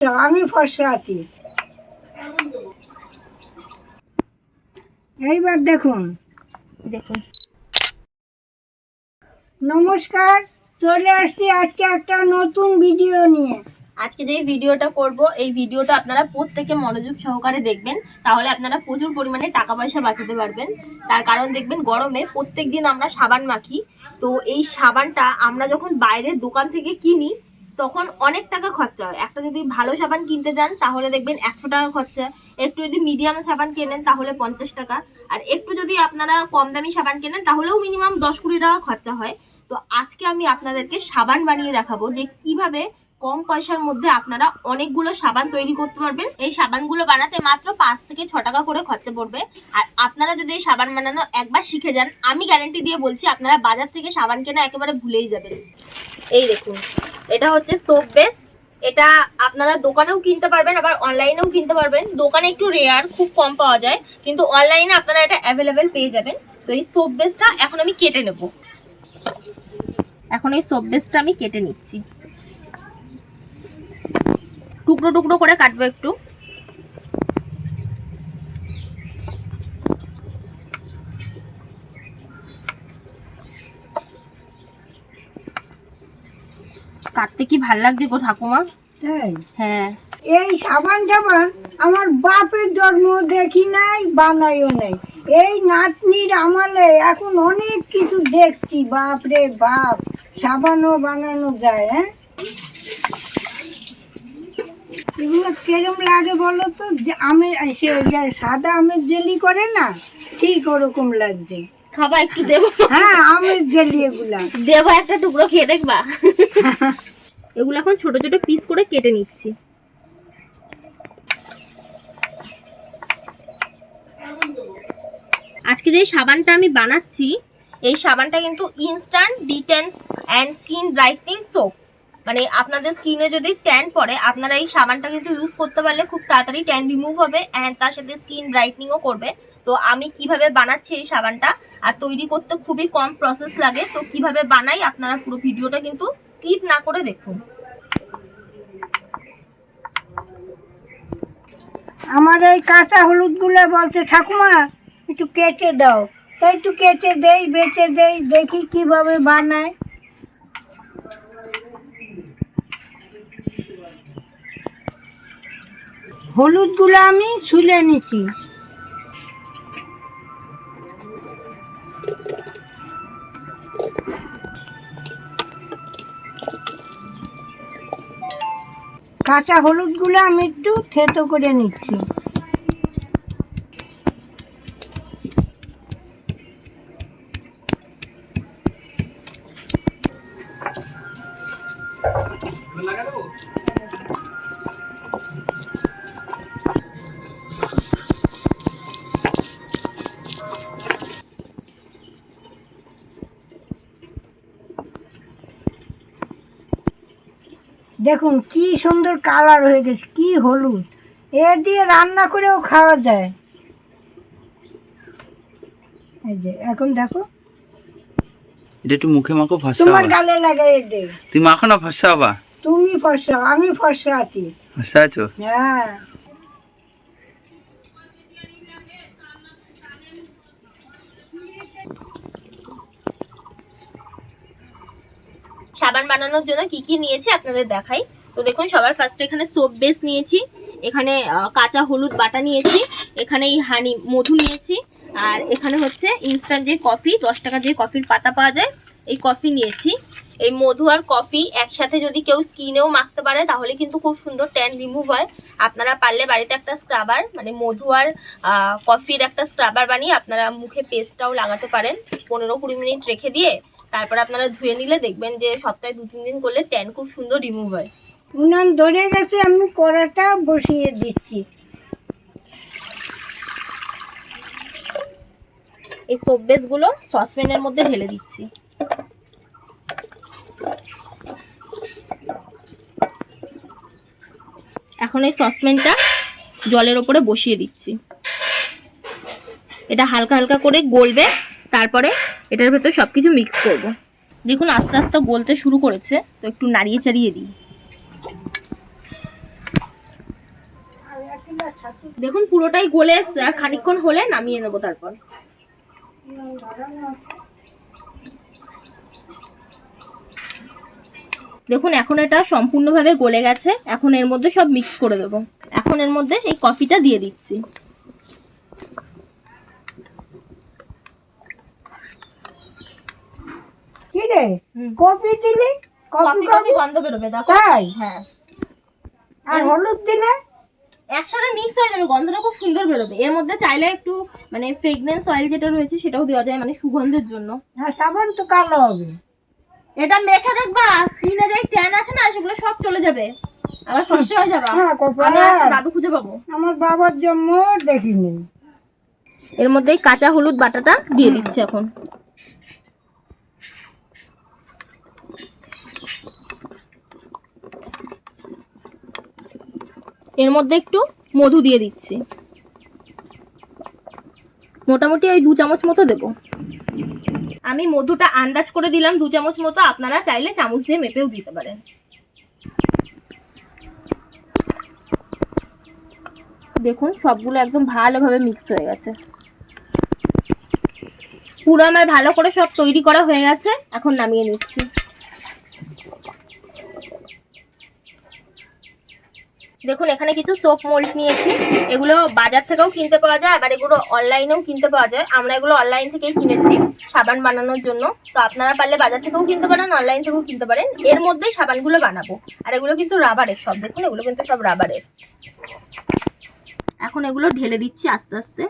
আমি ফর্সা আছি। এইবার দেখুন দেখুন নমস্কার, চলে আসছি আজকে একটা নতুন ভিডিও নিয়ে। আজকে যে ভিডিওটা করব এই ভিডিওটা আপনারা প্রত্যেকে মনোযোগ সহকারে দেখবেন, তাহলে আপনারা প্রচুর পরিমাণে টাকা পয়সা বাঁচাতে পারবেন। তার কারণ দেখবেন গরমে প্রত্যেকদিন আমরা সাবান মাখি, তো এই সাবানটা আমরা যখন বাইরের দোকান থেকে কিনি তখন অনেক টাকা খরচা হয়। একটা যদি ভালো সাবান কিনতে যান তাহলে দেখবেন 100 টাকা খরচা, একটু যদি মিডিয়াম সাবান কেনেন তাহলে 50 টাকা, আর একটু যদি আপনারা কম দামি সাবান কেনেন তাহলেও মিনিমাম 10-20 টাকা খরচা হয়। তো আজকে আমি আপনাদেরকে সাবান বানিয়ে দেখাবো যে কিভাবে কম পয়সার মধ্যে আপনারা অনেকগুলো সাবান তৈরি করতে পারবেন। এই সাবানগুলো বানাতে মাত্র 5 থেকে 6 টাকা করে খরচা পড়বে। আর আপনারা যদি এই সাবান বানানো একবার শিখে যান, আমি গ্যারান্টি দিয়ে বলছি আপনারা বাজার থেকে সাবান কেনা একেবারে ভুলেই যাবেন। এই দেখুন, এটা হচ্ছে সোপ বেস। এটা আপনারা দোকানেও কিনতে পারবেন, আবার অনলাইনেও কিনতে পারবেন। দোকানে একটু রেয়ার, খুব কম পাওয়া যায়, কিন্তু অনলাইনে আপনারা এটা অ্যাভেলেবেল পেয়ে যাবেন। তো এই সোপ বেসটা এখন আমি কেটে নেব। এখন এই সোপ বেসটা আমি কেটে নিচ্ছি, টুকরো টুকরো করে কাটবো একটু। কাটতে কি ভাল লাগছে গো ঠাকুমা? তাই? হ্যাঁ। এই সাবান আমার বাপের জন্ম দেখি নাই, বানাইও নাই। এই নাতনির আমলে এখন অনেক কিছু দেখছি, বাপ রে বাপ, সাবানও বানানো যায়। হ্যাঁ, এগুলো কিরম লাগে বলো তো? যে আমের সাদা আমের জেলি করে না, ঠিক ওরকম লাগছে। খাবা একটু দেবো? হ্যাঁ, আমের জেলি এগুলা দেবো, একটা টুকরো খেয়ে দেখবা? এগুলো এখন ছোট ছোট পিস করে কেটে নিচ্ছি। আজকে যে সাবানটা আমি বানাচ্ছি, এই সাবানটা কিন্তু instant detans and skin brightening soap. মানে আপনাদের স্কিনে যদি ট্যান পড়ে, আপনারা এই সাবানটা কিন্তু ইউজ করতে পারলে খুব তাড়াতাড়ি ট্যান রিমুভ হবে, অ্যান্ড তার সাথে স্কিন ব্রাইটনিংও করবে। তো আমি কিভাবে বানাচ্ছি এই সাবানটা, আর তৈরি করতে খুবই কম প্রসেস লাগে, তো কিভাবে বানাই আপনারা পুরো ভিডিওটা কিন্তু স্কিপ না করে দেখুন। আমার এই কাঁচা হলুদগুলো বলছে ঠাকুমা একটু কেটে দাও, তাই একটু কেটে দেই, বেটে দেই, দেখি কিভাবে বানায়। হলুদগুলো আমি ছুলে নিচ্ছি। কাঁচা হলুদগুলো আমি একটু থেতো করে নিচ্ছি। দেখুন কি সুন্দর কালার হয়ে গেছে, কি হলুদ! এ দিয়ে রান্না করেও খাওয়া যায়। এই যে এখন দেখো, এটা একটু মুখে মাখো, ফর্সা তোমার হবে। গালে লাগাই দে। তুমি মাখো না, ফর্সা হবা। তুমি ফর্সা, আমি ফর্সা আছি। ফর্সা আছো? হ্যাঁ। সাবান বানানোর জন্য কি কি নিয়েছি আপনাদের দেখাই। তো দেখুন, সবার ফার্স্টে এখানে সোপ বেস নিয়েছি, এখানে কাঁচা হলুদ বাটা নিয়েছি, এখানে এই হানি মধু নিয়েছি, আর এখানে হচ্ছে ইনস্ট্যান্ট যে কফি, 10 টাকা যে কফির পাতা পাওয়া যায়, এই কফি নিয়েছি। এই মধু আর কফি একসাথে যদি কেউ স্কিনেও মাখতে পারে তাহলে কিন্তু খুব সুন্দর ট্যান রিমুভ হয়। আপনারা পারলে বাড়িতে একটা স্ক্রাবার, মানে মধু আর কফির একটা স্ক্রাবার বানিয়ে আপনারা মুখে পেস্টটাও লাগাতে পারেন। 15-20 মিনিট রেখে দিয়ে তারপর আপনারা ধুয়ে নিলে দেখবেন যে সপ্তাহে 2-3 দিন করলে ট্যান খুব সুন্দর রিমুভ হয়। উনান ধরে গেছে, আমি কড়াটা বসিয়ে দিচ্ছি। এই সোপ বেসগুলো সসপ্যানের মধ্যে ঢেলে দিচ্ছি। এখন এই সসপ্যানটা জলের ওপরে বসিয়ে দিচ্ছি। এটা হালকা হালকা করে গলবে, তারপরে এটার ভেতর সবকিছু মিক্স করব। দেখুন আস্তে আস্তে গলতে শুরু করেছে, তো একটু নাড়িয়ে চাড়িয়ে দিই। দেখুন পুরোটাই গলে এসছে, আর খানিকক্ষণ হলে নামিয়ে নেবো তারপর। দেখুন এখন এটা সম্পূর্ণভাবে গলে গেছে। এখন এর মধ্যে সব মিক্স করে দেবো। এখন এর মধ্যে এই কফিটা দিয়ে দিচ্ছি। কি রে, কফি দিলি? কফি কফি গন্ধ বেরোবে, দেখো। তাই? হ্যাঁ। আর হলুদ দিলে? একসাথে মিক্স হয়ে যাবে, গন্ধটা খুব সুন্দর বেরোবে। এর মধ্যে চাইলে একটু মানে ফ্রেগনেন্স অয়েল যেটা রয়েছে সেটাও দেওয়া যায়, মানে সুগন্ধের জন্য। হ্যাঁ, সাবান তো কালো হবে। এটা মেখে দেখবা, স্কিনে যে ট্যান আছে না সেগুলো সব চলে যাবে, আবার ফর্সা হয়ে যাবে। হ্যাঁ, কপাল। আমি একটা দাদু খুঁজে পাবো। আমার বাবার জন্ম দেখিনি। এর মধ্যে এই কাঁচা হলুদ বাটাটা দিয়ে দিচ্ছি এখন। এর মধ্যে একটু মধু দিয়ে দিচ্ছি, মোটামুটি ওই 2 চামচ মতো দেবো। আমি মধুটা আন্দাজ করে দিলাম 2 চামচ মতো, আপনারা চাইলে চামচ দিয়ে মেপেও দিতে পারেন। দেখুন সবগুলো একদম ভালোভাবে মিক্স হয়ে গেছে। পুরো আমার ভালো করে সব তৈরি করা হয়ে গেছে, এখন নামিয়ে নিচ্ছি। দেখুন এখানে কিছু সোপ মোল্ড নিয়েছি, এগুলো বাজার থেকেও কিনতে পাওয়া যায়, আবার এগুলো অনলাইনেও কিনতে পাওয়া যায়। আমরা এগুলো অনলাইন থেকেই কিনেছি সাবান বানানোর জন্য, তো আপনারা পারলে বাজার থেকেও কিনতে পারেন, অনলাইন থেকেও কিনতে পারেন। এর মধ্যেই সাবানগুলো বানাবো। আর এগুলো কিন্তু রাবারের সব, দেখুন এগুলো কিন্তু সব রাবারের। এখন এগুলো ঢেলে দিচ্ছি আস্তে আস্তে।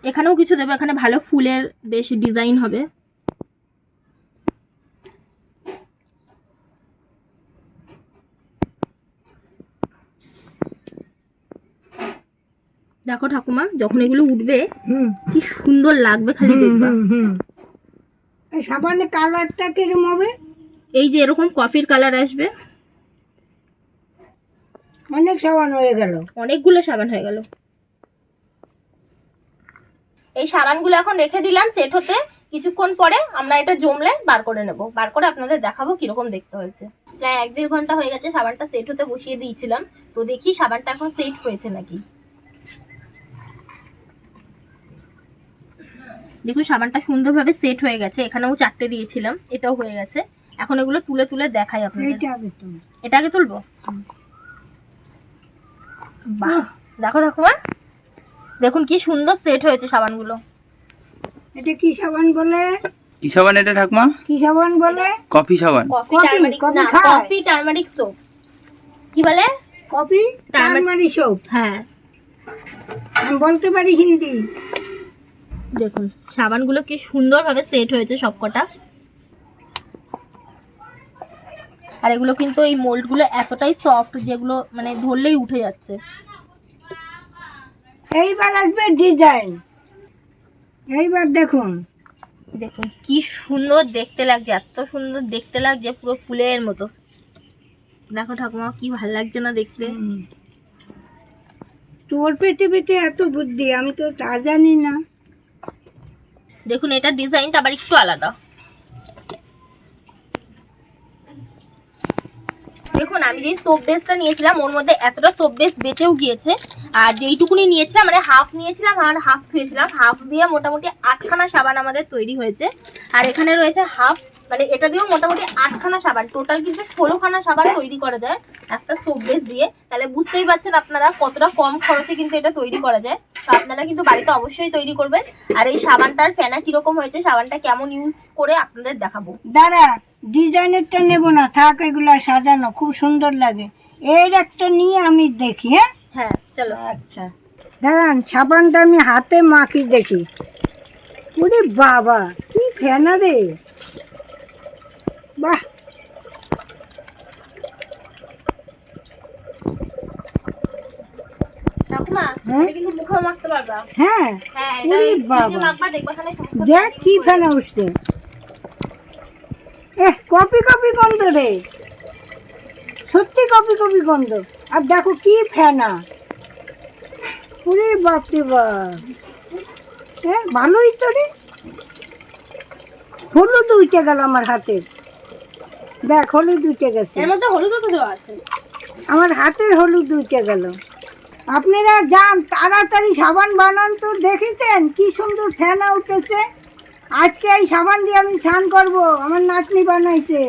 এখানেও কিছু দেবো, এখানে ভালো ফুলের বেশ ডিজাইন হবে। দেখো ঠাকুমা, যখন এগুলো উঠবে কি সুন্দর লাগবে, খালি দেখবা। এই সাবানের কালারটা কিরম হবে? এই যে এরকম কফির কালার আসবে। অনেক সাবান হয়ে গেল, অনেকগুলো সাবান হয়ে গেল। এই সাবানগুলো এখন রেখে দিলাম সেট হতে। কিছুক্ষণ পরে আমরা এটা জমলে বার করে নেব, বার করে আপনাদের দেখাবো কিরকম দেখতে হয়েছে। প্রায় 1-1.5 ঘন্টা হয়ে গেছে সাবানটা সেট হতে বসিয়ে দিয়েছিলাম, তো দেখি সাবানটা এখন সেট হয়েছে নাকি। দেখুন সাবানটা সুন্দরভাবে সেট হয়ে গেছে, এখানেও 4টে দিয়েছিলাম, এটাও হয়ে গেছে। এখন এগুলো তুলে তুলে দেখাই আপনাদের। এটা আগে তুলবো। বাহ, দেখো দেখো মা, দেখুন কি সুন্দর সেট হয়েছে সাবানগুলো। এটা কি সাবান বলে? কি সাবান এটা ঠাকুমা? কি সাবান বলে? কফি সাবান। কফি টারমারিক না, কফি টারমারিক সোপ। কি বলে? Coffee turmeric soap. হ্যাঁ, আমি বলতে পারি হিন্দি। দেখুন সাবানগুলো কি সুন্দরভাবে সেট হয়েছে সবকটা। আর এগুলো কিন্তু এই মোল্ডগুলো এতটাই সফট যেগুলো মানে ধরলেই উঠে যাচ্ছে। এইবার আসবে ডিজাইন। এইবার দেখুন, দেখুন কি সুন্দর দেখতে লাগছে, এত সুন্দর দেখতে লাগছে, পুরো ফুলের মতো। দেখো ঠাকুমা কি ভালো লাগছে না দেখতে। তোর পেটে পেটে এত বুদ্ধি, আমি তো তা জানি না। দেখুন এটা ডিজাইনটা আবার একটু আলাদা। দেখুন আমি যে সোপ বেসটা নিয়েছিলাম ওর মধ্যে এতটা সোপ বেস বেঁচেও গিয়েছে, আর যেইটুকুনি নিয়েছিলাম মানে হাফ নিয়েছিলাম আর হাফ ধুয়েছিলাম, হাফ দিয়ে মোটামুটি 8খানা সাবান আমাদের তৈরি হয়েছে। আর এখানে রয়েছে হাফ, মানে এটা দিয়েও মোটামুটি 8খানা সাবান, টোটাল কিন্তু 16খানা সাবান তৈরি করা যায় একটা সোপ বেস দিয়ে। তাহলে বুঝতেই পারছেন আপনারা কতটা কম খরচে কিন্তু এটা তৈরি করা যায়। তো আপনারা কিন্তু বাড়িতে অবশ্যই তৈরি করবেন। আর এই সাবানটার ফেনা কিরকম হয়েছে, সাবানটা কেমন ইউজ করে আপনাদের দেখাবো। দাঁড়া, ডিজাইনেরটা নেবো না, থাক, এগুলা সাজানো খুব সুন্দর লাগে। এর একটা নিয়ে আমি দেখি। হ্যাঁ হ্যাঁ চলো। আচ্ছা দাঁড়ান, সাবানটা আমি হাতে মাখি দেখি। ওরে বাবা, কি ফেনা রে! বাহ, ঠাকুমা হ্যাঁ? এটা কিন্তু মুখেও মাখতে পারবা। হ্যাঁ, হ্যাঁ ওরে এটা বাবা, মাখবা, দেখবা এখানে দেখ কি ফেনা উঠছে। কপি কপি গন্ধ রে, সত্যি কপি কপি গন্ধ। আর দেখো কি ফেনা, ওরে বাপরে বাপ, হ্যাঁ ভালোই তো রে, হলুদ উঠে গেল আমার হাতে, দেখ হলুদ উঠে গেছে, এর মধ্যে হলুদও তো দেওয়া আছে। আমার হাতের হলুদ উঠে গেল। আপনারা যান তাড়াতাড়ি সাবান বানান তো, দেখেছেন কি সুন্দর ফেনা উঠেছে। আজকে এই সাবান দিয়ে আমি স্নান করবো, আমার নাতনি বানাইছে।